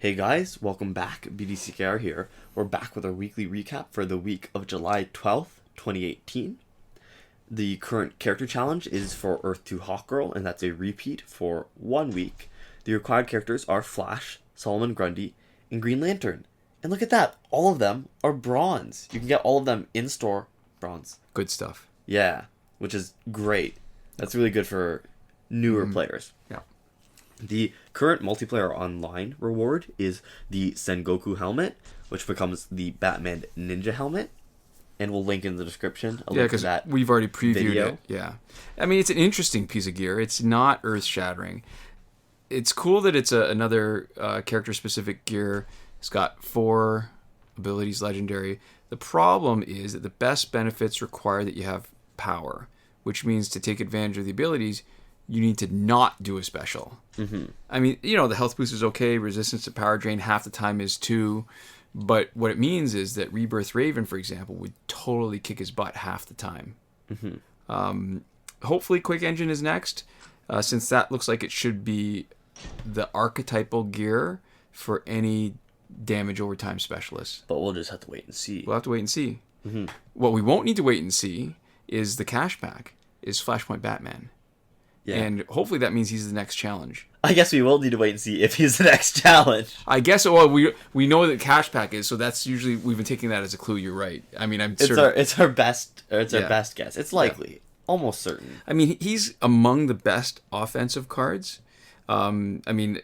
Hey guys, welcome back. BDCKR here. We're back with our weekly recap for the week of July 12th, 2018. The current character challenge is for Earth 2 HAWKGIRL, and that's a repeat for 1 week. The required characters are Flash, Solomon Grundy, and Green Lantern. And look at that, all of them are bronze. You can get all of them in-store bronze. Good stuff. Yeah, which is great. That's really good for newer players. Yeah. The current multiplayer online reward is the Sengoku helmet, which becomes the Batman Ninja helmet. And we'll link in the description. Yeah, because we've already previewed video. it. Yeah. I mean, it's an interesting piece of gear. It's not earth-shattering. It's cool that it's another character-specific gear. It's got 4 abilities, legendary. The problem is that the best benefits require that you have power, which means to take advantage of the abilities, you need to not do a special. Mm-hmm. I mean, the health boost is okay. Resistance to power drain half the time is 2. But what it means is that Rebirth Raven, for example, would totally kick his butt half the time. Mm-hmm. Hopefully Quick Engine is next, since that looks like it should be the archetypal gear for any damage over time specialist. But we'll just have to wait and see. We'll have to wait and see. Mm-hmm. What we won't need to wait and see is the cash pack, is Flashpoint Batman. Yeah. And hopefully that means he's the next challenge. I guess we will need to wait and see if he's the next challenge. I guess. Well, we know that cash pack is, so that's usually we've been taking that as a clue. You're right. I mean, It's our best guess. It's likely, almost certain. I mean, he's among the best offensive cards. I mean,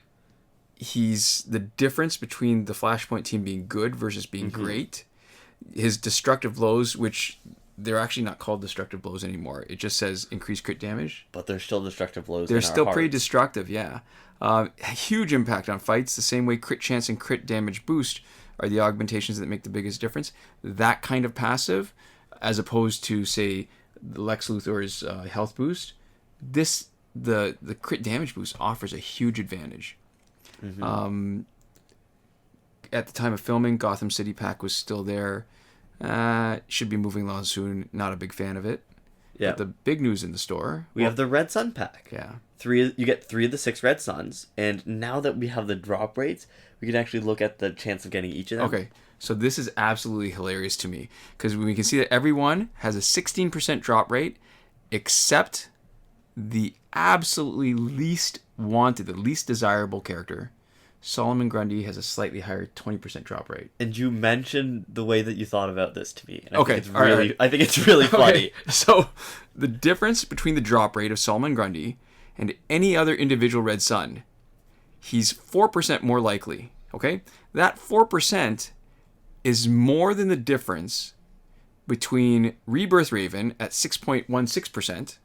he's the difference between the Flashpoint team being good versus being great. His destructive blows, which they're actually not called destructive blows anymore. It just says increased crit damage. But they're still destructive blows. They're still pretty destructive, yeah. Huge impact on fights. The same way crit chance and crit damage boost are the augmentations that make the biggest difference. That kind of passive, as opposed to, say, Lex Luthor's health boost, the crit damage boost offers a huge advantage. Mm-hmm. At the time of filming, Gotham City pack was still there. Should be moving along soon. Not a big fan of it. Yeah. But the big news in the store. We have the Red Sun pack. Yeah. You get 3 of the 6 Red Suns, and now that we have the drop rates, we can actually look at the chance of getting each of them. Okay, so this is absolutely hilarious to me, because we can see that everyone has a 16% drop rate, except the absolutely least wanted, the least desirable character. Solomon Grundy has a slightly higher 20% drop rate. And you mentioned the way that you thought about this to me. And I think it's really funny. Okay. So the difference between the drop rate of Solomon Grundy and any other individual Red Sun, he's 4% more likely. Okay? That 4% is more than the difference between Rebirth Raven at 6.16%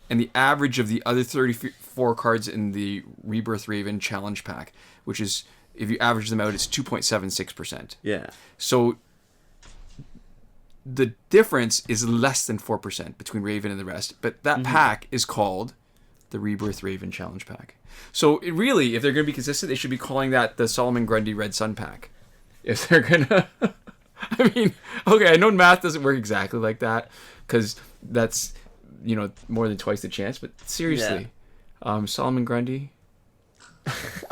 and the average of the other 34 cards in the Rebirth Raven challenge pack, which is, if you average them out, it's 2.76%. Yeah. So the difference is less than 4% between Raven and the rest, but that pack is called the Rebirth Raven challenge pack. So it really, if they're going to be consistent, they should be calling that the Solomon Grundy Red Sun pack. If they're going to... I mean, okay, I know math doesn't work exactly like that, because that's... more than twice the chance, but seriously, Solomon Grundy.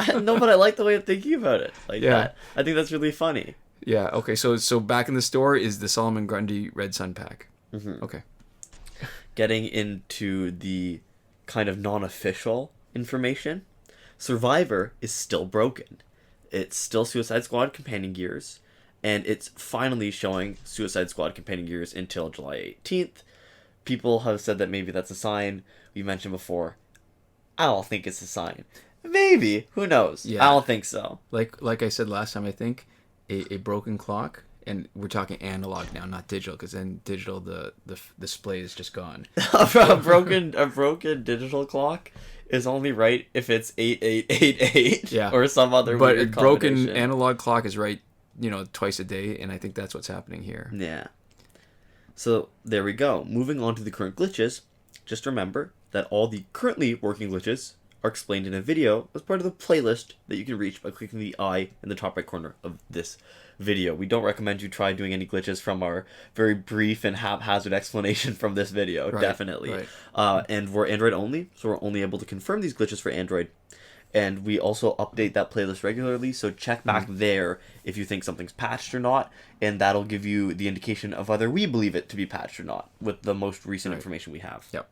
No, but I like the way of thinking about it like that. I think that's really funny. Yeah. Okay. So back in the store is the Solomon Grundy Red Sun pack. Okay. Getting into the kind of non-official information, Survivor is still broken. It's still Suicide Squad companion gears, and it's finally showing Suicide Squad companion gears until July 18th. People have said that maybe that's a sign. We mentioned before. I don't think it's a sign. Maybe. Who knows? Yeah. I don't think so. Like I said last time, I think a broken clock, and we're talking analog now, not digital, because then digital the display is just gone. a broken digital clock is only right if it's 8888 or some other but weird a broken combination. Analog clock is right, twice a day, and I think that's what's happening here. Yeah. So there we go. Moving on to the current glitches, just remember that all the currently working glitches are explained in a video as part of the playlist that you can reach by clicking the eye in the top right corner of this video. We don't recommend you try doing any glitches from our very brief and haphazard explanation from this video, definitely. Right. And we're Android only, so we're only able to confirm these glitches for Android. And we also update that playlist regularly, so check back there if you think something's patched or not, and that'll give you the indication of whether we believe it to be patched or not with the most recent information we have. Yep.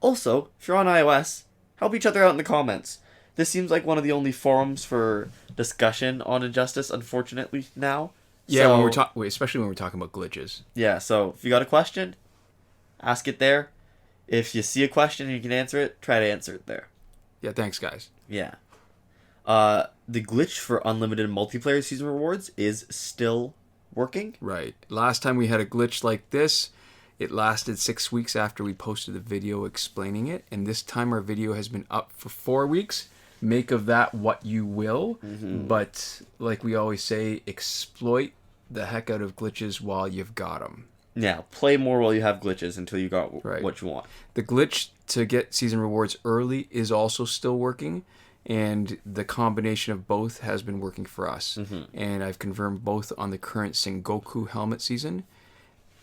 Also, if you're on iOS, help each other out in the comments. This seems like one of the only forums for discussion on Injustice, unfortunately, now. Yeah, so, when we're especially when we're talking about glitches. Yeah, so if you got a question, ask it there. If you see a question and you can answer it, try to answer it there. Yeah, thanks, guys. Yeah. The glitch for unlimited multiplayer season rewards is still working. Right. Last time we had a glitch like this, it lasted 6 weeks after we posted the video explaining it, and this time our video has been up for 4 weeks. Make of that what you will, but like we always say, exploit the heck out of glitches while you've got them. Yeah, play more while you have glitches until you got what you want. The glitch to get season rewards early is also still working, and the combination of both has been working for us. And I've confirmed both on the current Sengoku helmet season.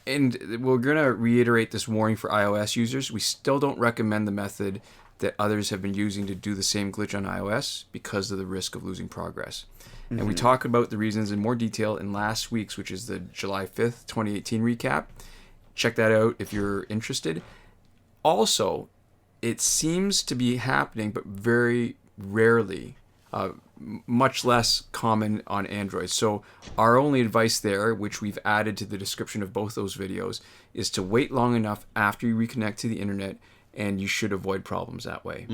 And we're going to reiterate this warning for iOS users. We still don't recommend the method that others have been using to do the same glitch on iOS because of the risk of losing progress. And we talk about the reasons in more detail in last week's, which is the July 5th, 2018 recap. Check that out if you're interested. Also, it seems to be happening, but very rarely, much less common on Android. So our only advice there, which we've added to the description of both those videos, is to wait long enough after you reconnect to the internet, and you should avoid problems that way.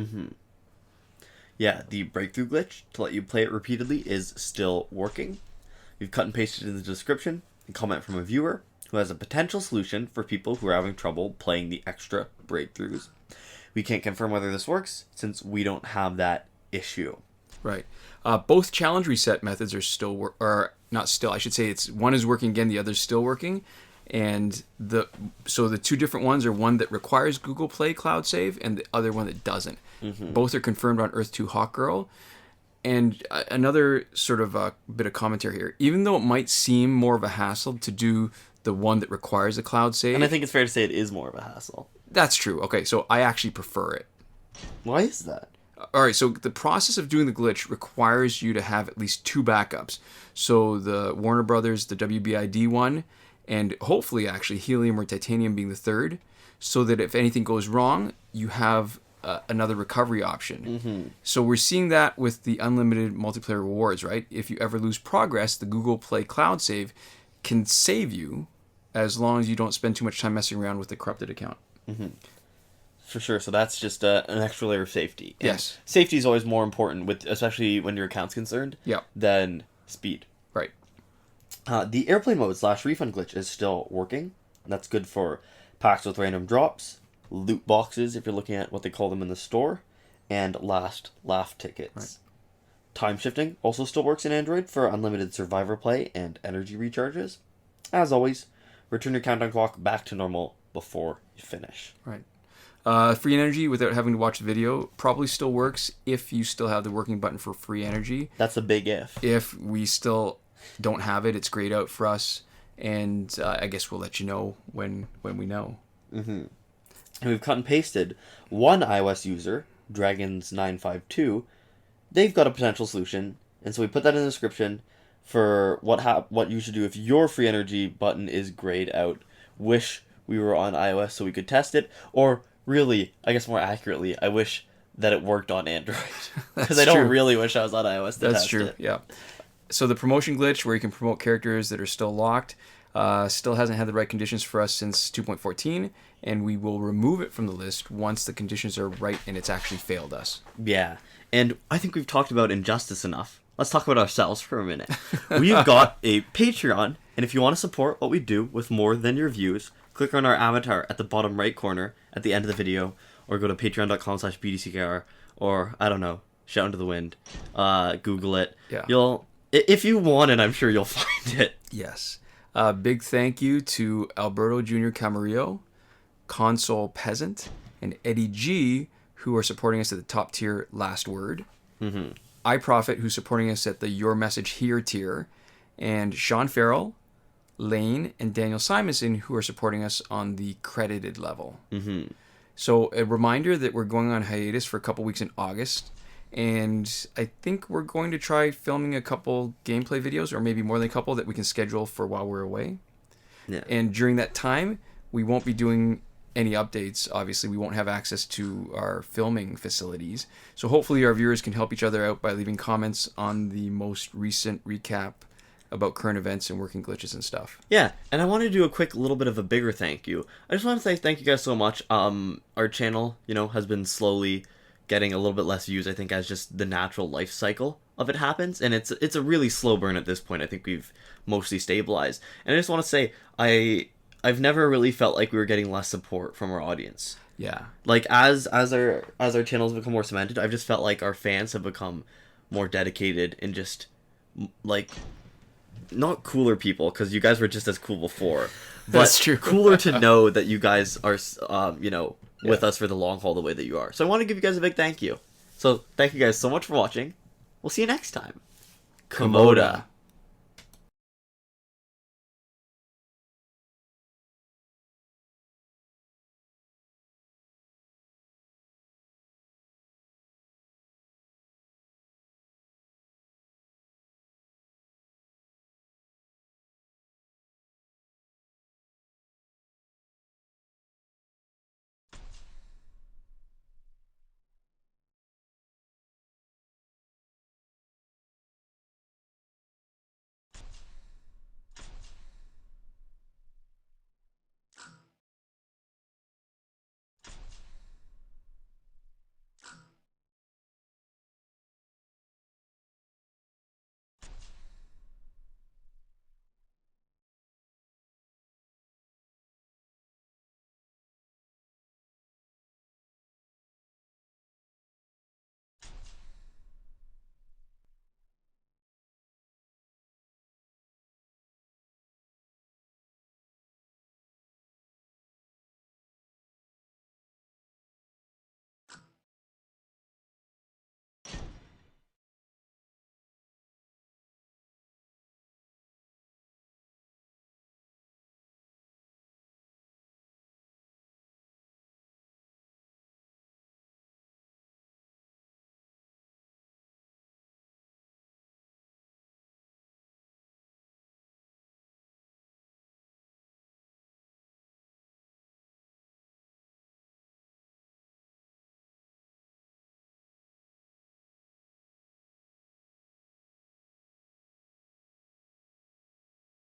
Yeah, the breakthrough glitch to let you play it repeatedly is still working. We've cut and pasted in the description a comment from a viewer who has a potential solution for people who are having trouble playing the extra breakthroughs. We can't confirm whether this works since we don't have that issue. Right. Both challenge reset methods are still not still. I should say it's one is working again, the other's still working. And the two different ones are one that requires Google Play Cloud Save and the other one that doesn't. Both are confirmed on Earth 2 HAWKGIRL. And another sort of bit of commentary here. Even though it might seem more of a hassle to do the one that requires a cloud save. And I think it's fair to say it is more of a hassle. That's true. Okay, so I actually prefer it. Why is that? All right, so the process of doing the glitch requires you to have at least 2 backups. So the Warner Brothers, the WBID one, and hopefully actually helium or titanium being the third, so that if anything goes wrong, you have another recovery option. So we're seeing that with the unlimited multiplayer rewards, right? If you ever lose progress, the Google Play Cloud Save can save you as long as you don't spend too much time messing around with the corrupted account. For sure. So that's just an extra layer of safety. And yes. Safety is always more important, especially when your account's concerned, than speed. Right. The airplane mode / refund glitch is still working. That's good for packs with random drops, loot boxes if you're looking at what they call them in the store, and last laugh tickets. Right. Time shifting also still works in Android for unlimited survivor play and energy recharges. As always, return your countdown clock back to normal before you finish. Right. Free energy without having to watch the video probably still works if you still have the working button for free energy. That's a big if. If we still don't have it, it's grayed out for us, and I guess we'll let you know when we know. And we've cut and pasted one iOS user, Dragons952. They've got a potential solution, and so we put that in the description for what you should do if your free energy button is grayed out. Wish we were on iOS so we could test it, or really, I guess more accurately, I wish that it worked on Android. Because I don't really wish I was on iOS to test it. That's true, yeah. So the promotion glitch where you can promote characters that are still locked still hasn't had the right conditions for us since 2.14, and we will remove it from the list once the conditions are right and it's actually failed us. Yeah, and I think we've talked about Injustice enough. Let's talk about ourselves for a minute. We've got a Patreon, and if you want to support what we do with more than your views, click on our avatar at the bottom right corner at the end of the video, or go to patreon.com/bdckr, or, I don't know, shout into the wind. Google it. Yeah. If you want it, I'm sure you'll find it. Yes. Big thank you to Alberto Jr. Camarillo, Console Peasant, and Eddie G, who are supporting us at the top tier Last Word. iProfit, who's supporting us at the Your Message Here tier, and Sean Farrell, Lane, and Daniel Simonson, who are supporting us on the credited level. So a reminder that we're going on hiatus for a couple weeks in August, And I think we're going to try filming a couple gameplay videos, or maybe more than a couple, that we can schedule for while we're away. Yeah. And during that time, we won't be doing any updates. Obviously, we won't have access to our filming facilities. So hopefully our viewers can help each other out by leaving comments on the most recent recap about current events and working glitches and stuff. Yeah, and I want to do a quick little bit of a bigger thank you. I just want to say thank you guys so much. Our channel, has been slowly getting a little bit less views, I think, as just the natural life cycle of it happens, and it's a really slow burn at this point. I think we've mostly stabilized. And I just want to say I've never really felt like we were getting less support from our audience. Yeah. Like as our channels become more cemented, I've just felt like our fans have become more dedicated and just like not cooler people, because you guys were just as cool before, but That's true. cooler to know that you guys are with us for the long haul the way that you are. So I want to give you guys a big thank you. So thank you guys so much for watching. We'll see you next time. Komoda.